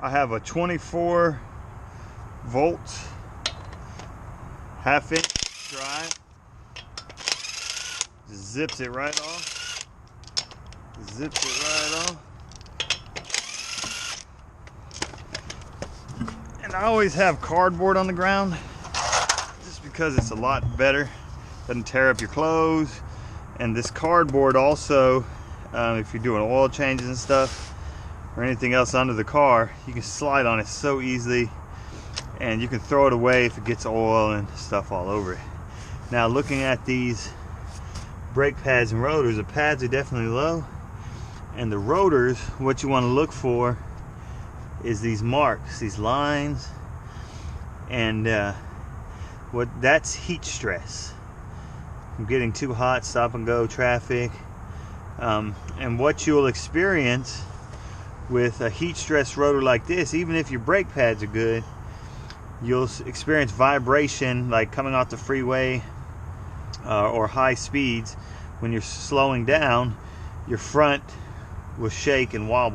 I have a 24 volt half-inch drive. Just zips it right off. Zips it right off. And I always have cardboard on the ground just because it's a lot better. Doesn't tear up your clothes. And this cardboard also, if you're doing oil changes and stuff or anything else under the car, you can slide on it so easily, and you can throw it away if it gets oil and stuff all over it. Now, looking at these brake pads and rotors, the pads are definitely low, and the rotors, what you want to look for is these marks, these lines, and that's heat stress from getting too hot, stop and go traffic. And what you'll experience with a heat stress rotor like this, even if your brake pads are good, you'll experience vibration like coming off the freeway or high speeds. When you're slowing down, your front will shake and wobble.